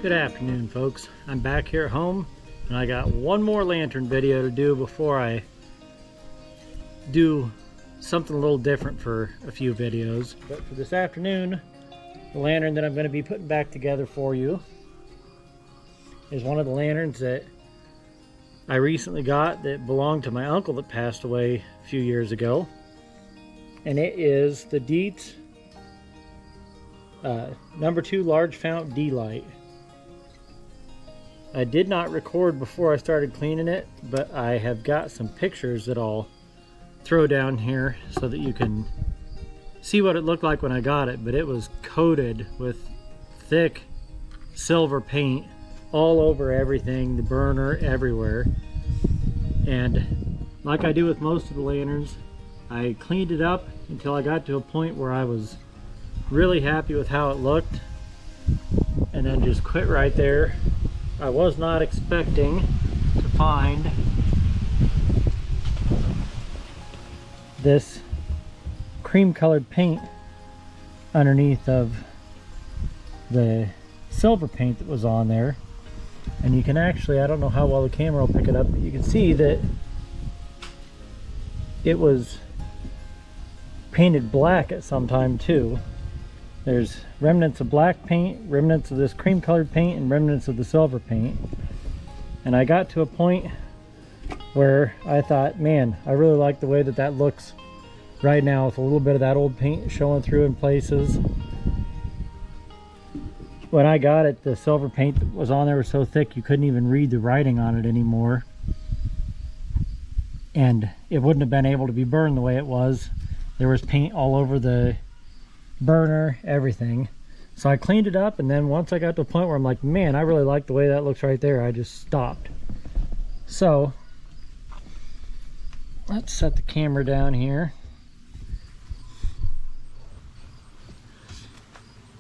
Good afternoon, folks. I'm back here at home and I got one more lantern video to do before I do something a little different for a few videos. But for this afternoon, the lantern that I'm going to be putting back together for you is one of the lanterns that I recently got that belonged to my uncle that passed away a few years ago. And it is the Dietz No2 Large fount D-lite. I did not record before I started cleaning it, but I have got some pictures that I'll throw down here so that you can see what it looked like when I got it. But it was coated with thick silver paint all over everything, the burner, everywhere. And like I do with most of the lanterns, I cleaned it up until I got to a point where I was really happy with how it looked, and then just quit right there. I was not expecting to find this cream colored paint underneath of the silver paint that was on there. And you can actually, I don't know how well the camera will pick it up, but you can see that it was painted black at some time too. There's remnants of black paint, remnants of this cream colored paint, and remnants of the silver paint. And I got to a point where I thought, man, I really like the way that that looks right now with a little bit of that old paint showing through in places. When I got it, the silver paint that was on there was so thick you couldn't even read the writing on it anymore. And it wouldn't have been able to be burned the way it was. There was paint all over the burner, everything. So I cleaned it up, and then once I got to a point where I'm like, man, I really like the way that looks right there, I just stopped. So let's set the camera down here.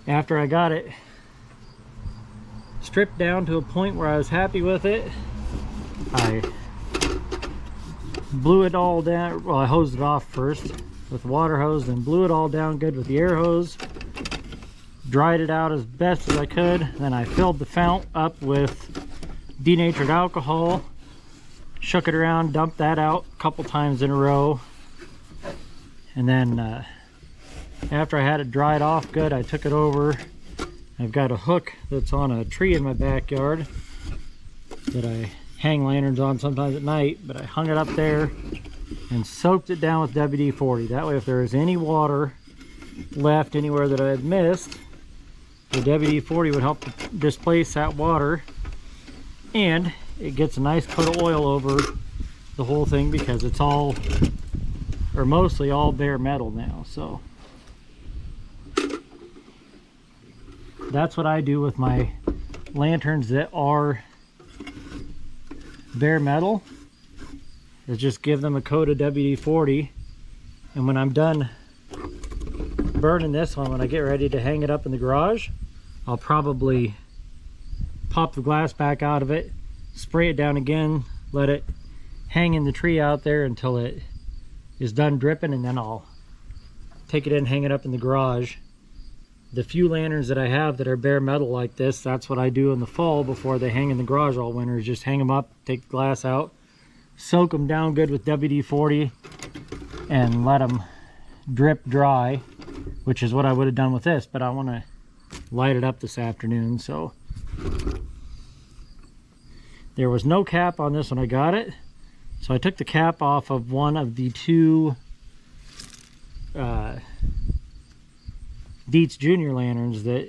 After I got it stripped down to a point where I was happy with it, I blew it all down. Well, I hosed it off first with the water hose, then blew it all down good with the air hose, dried it out as best as I could. Then I filled the fount up with denatured alcohol, shook it around, dumped that out a couple times in a row, and then after I had it dried off good, I took it over. I've got a hook that's on a tree in my backyard that I hang lanterns on sometimes at night, but I hung it up there and soaked it down with WD-40. That way if there is any water left anywhere that I had missed, the WD-40 would help displace that water, and it gets a nice coat of oil over the whole thing because it's all, or mostly all, bare metal now. So that's what I do with my lanterns that are bare metal, is just give them a coat of WD-40. And when I'm done burning this one, when I get ready to hang it up in the garage, I'll probably pop the glass back out of it, spray it down again, let it hang in the tree out there until it is done dripping, and then I'll take it in and hang it up in the garage. The few lanterns that I have that are bare metal like this, that's what I do in the fall before they hang in the garage all winter, is just hang them up, take the glass out, soak them down good with WD-40, and let them drip dry, which is what I would have done with this, but I want to light it up this afternoon. So there was no cap on this when I got it, so I took the cap off of one of the two Dietz Jr. lanterns that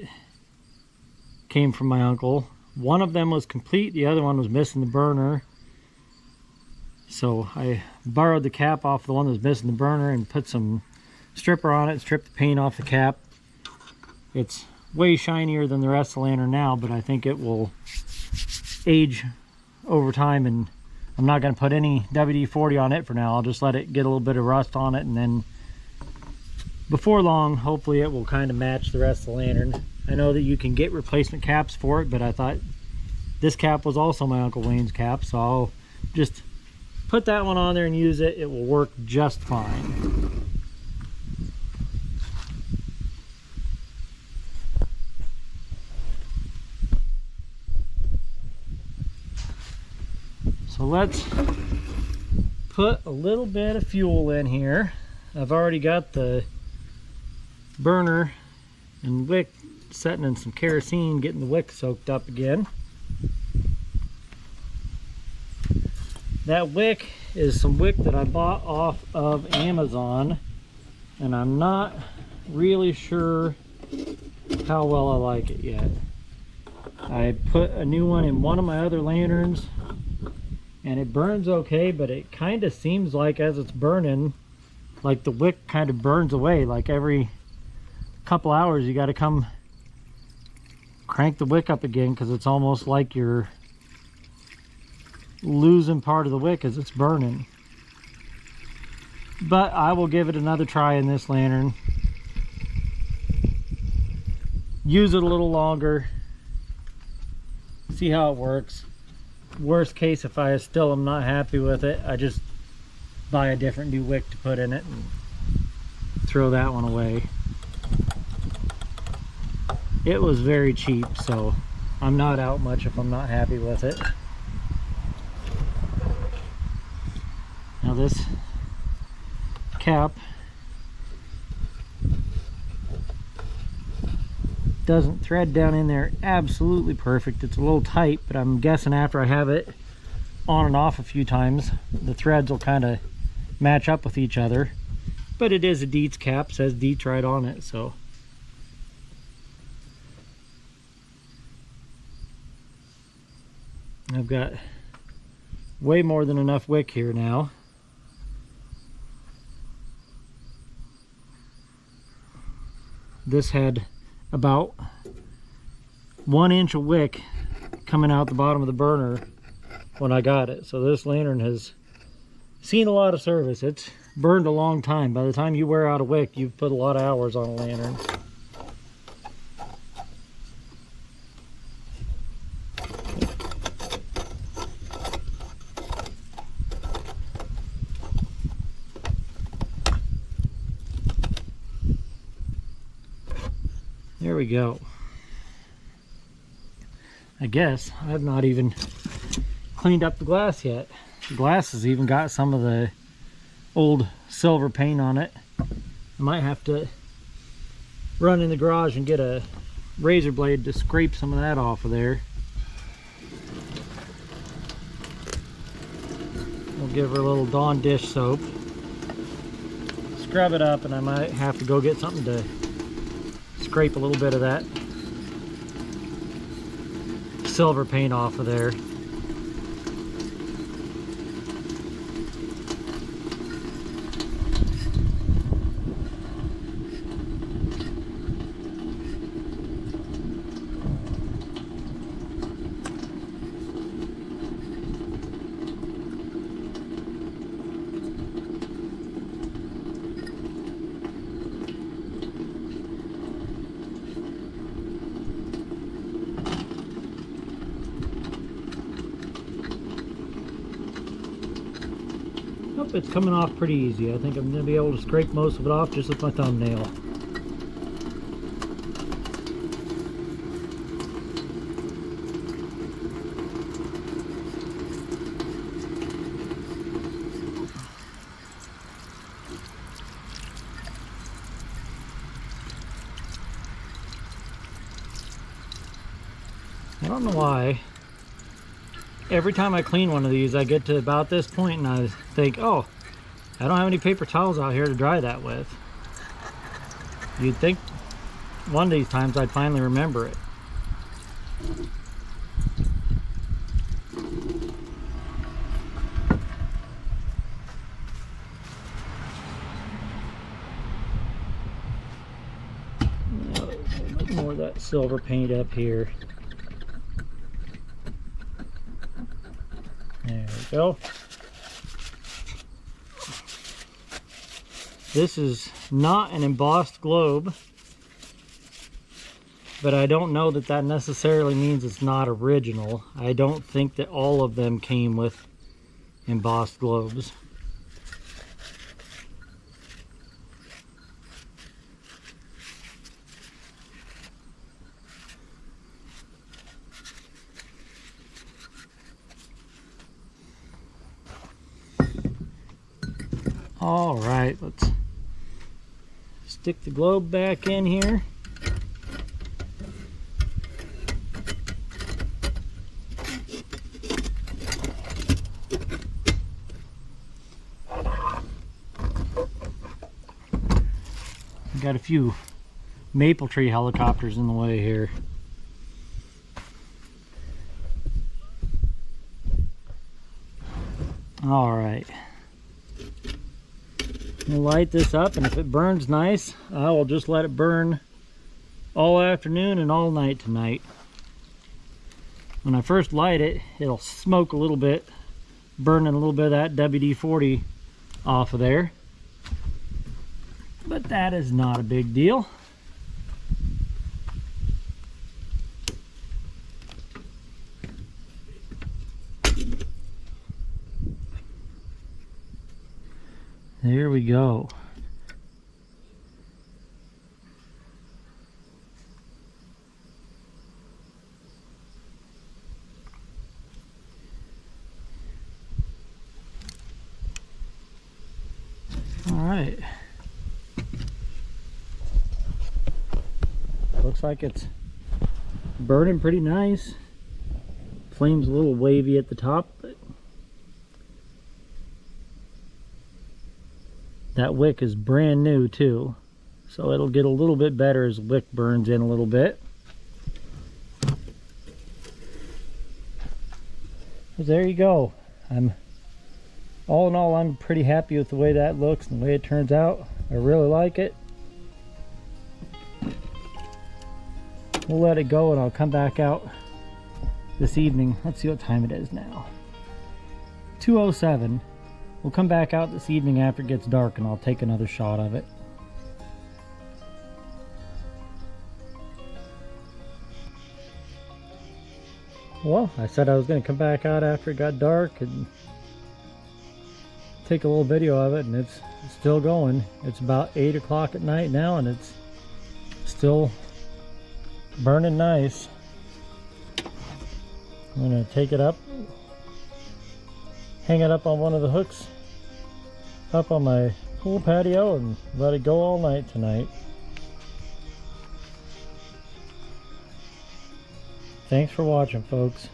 came from my uncle. One of them was complete, the other one was missing the burner. So I borrowed the cap off the one that was missing the burner and put some stripper on it and stripped the paint off the cap. It's way shinier than the rest of the lantern now, but I think it will age over time, and I'm not going to put any WD-40 on it for now. I'll just let it get a little bit of rust on it, and then before long, hopefully it will kind of match the rest of the lantern. I know that you can get replacement caps for it, but I thought this cap was also my Uncle Wayne's cap, so I'll just put that one on there and use it. It will work just fine. So let's put a little bit of fuel in here. I've already got the burner and wick setting in some kerosene, getting the wick soaked up again. That wick is some wick that I bought off of Amazon, and I'm not really sure how well I like it yet. I put a new one in one of my other lanterns and it burns okay, but it kind of seems like as it's burning, like the wick kind of burns away. Like every couple hours you got to come crank the wick up again, because it's almost like you're losing part of the wick as it's burning. But I will give it another try in this lantern, use it a little longer, see how it works. Worst case, if I still am not happy with it, I just buy a different new wick to put in it and throw that one away. It was very cheap, so I'm not out much if I'm not happy with it. Now this cap doesn't thread down in there absolutely perfect. It's a little tight, but I'm guessing after I have it on and off a few times, the threads will kind of match up with each other. But it is a Dietz cap, says Dietz right on it, so. I've got way more than enough wick here now. This had about 1 inch of wick coming out the bottom of the burner when I got it. So this lantern has seen a lot of service. It's burned a long time. By the time you wear out a wick, you've put a lot of hours on a lantern. There we go. I guess I've not even cleaned up the glass yet. The glass has even got some of the old silver paint on it. I might have to run in the garage and get a razor blade to scrape some of that off of there. We'll give her a little Dawn dish soap, scrub it up, and I might have to go get something to scrape a little bit of that silver paint off of there. Nope, it's coming off pretty easy. I think I'm going to be able to scrape most of it off just with my thumbnail. I don't know why. Every time I clean one of these, I get to about this point and I think, oh, I don't have any paper towels out here to dry that with. You'd think one of these times I'd finally remember it. A little bit more of that silver paint up here. There we go. This is not an embossed globe, but I don't know that that necessarily means it's not original. I don't think that all of them came with embossed globes. All right, let's stick the globe back in here. Got a few maple tree helicopters in the way here. All right, we'll light this up, and if it burns nice, I will just let it burn all afternoon and all night tonight. When I first light it, it'll smoke a little bit, burning a little bit of that WD-40 off of there. But that is not a big deal. There we go. All right. Looks like it's burning pretty nice. Flame's a little wavy at the top, but that wick is brand new too, so it'll get a little bit better as the wick burns in a little bit. But there you go. All in all, I'm pretty happy with the way that looks and the way it turns out. I really like it. We'll let it go and I'll come back out this evening. Let's see what time it is now. 2:07. We'll come back out this evening after it gets dark and I'll take another shot of it. Well, I said I was going to come back out after it got dark and take a little video of it, and it's still going. It's about 8 o'clock at night now and it's still burning nice. I'm going to take it up, hang it up on one of the hooks up on my pool patio and let it go all night tonight. Thanks for watching, folks.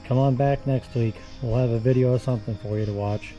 Come on back next week. We'll have a video or something for you to watch.